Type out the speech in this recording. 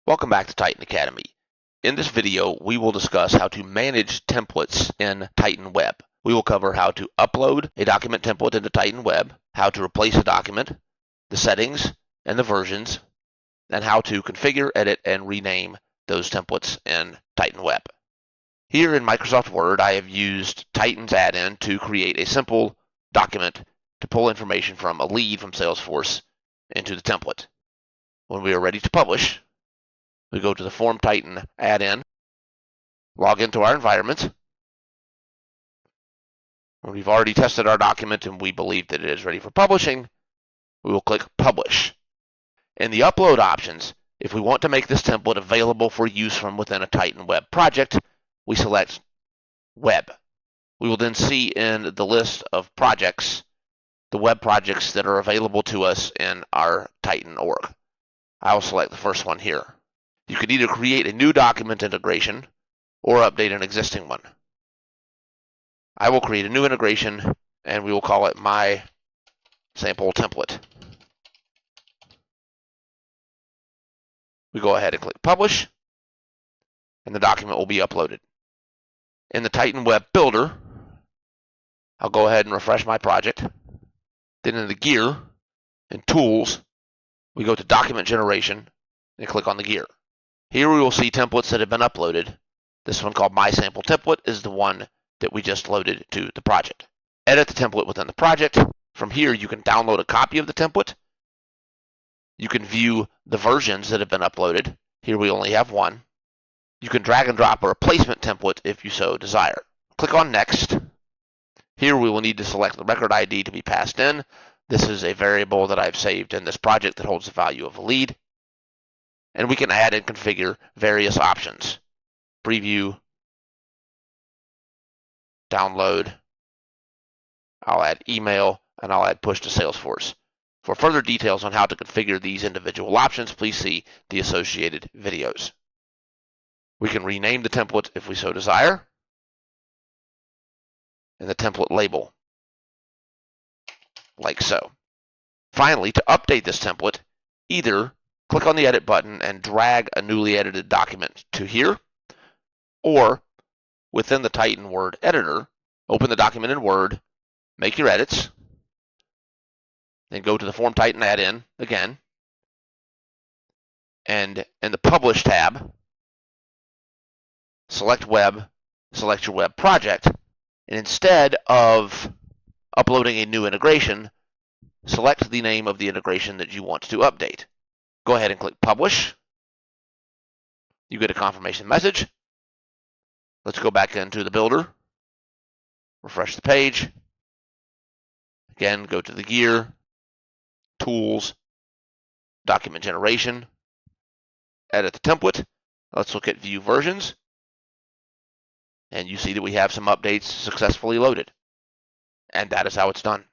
Welcome back to Titan Academy. In this video, we will discuss how to manage templates in Titan Web. We will cover how to upload a document template into Titan Web, how to replace a document, the settings and the versions, and how to configure, edit, and rename those templates in Titan Web. Here in Microsoft Word, I have used Titan's add-in to create a simple document to pull information from a lead from Salesforce into the template. When we are ready to publish, we go to the Form Titan add-in, log into our environment. When we've already tested our document and we believe that it is ready for publishing, we will click Publish. In the upload options, if we want to make this template available for use from within a Titan Web project, we select Web. We will then see in the list of projects the web projects that are available to us in our Titan org. I will select the first one here. You can either create a new document integration or update an existing one. I will create a new integration and we will call it My Sample Template. We go ahead and click Publish, and the document will be uploaded. In the Titan Web Builder, I'll go ahead and refresh my project. Then in the gear, in Tools, we go to Document Generation and click on the gear. Here we will see templates that have been uploaded. This one called My Sample Template is the one that we just loaded to the project. Edit the template within the project. From here, you can download a copy of the template. You can view the versions that have been uploaded. Here we only have one. You can drag and drop a replacement template if you so desire. Click on Next. Here we will need to select the record ID to be passed in. This is a variable that I've saved in this project that holds the value of a lead. And we can add and configure various options. Preview, download, I'll add email, and I'll add push to Salesforce. For further details on how to configure these individual options, please see the associated videos. We can rename the template if we so desire, and the template label, like so. Finally, to update this template, either click on the Edit button and drag a newly edited document to here, or within the Titan Word editor, open the document in Word, make your edits, then go to the Form Titan add-in again, and in the Publish tab, select Web, select your web project, and instead of uploading a new integration, select the name of the integration that you want to update. Go ahead and click Publish. You get a confirmation message. Let's go back into the builder, refresh the page. Again, go to the gear, Tools, Document Generation, edit the template. Let's look at View Versions. And you see that we have some updates successfully loaded. And that is how it's done.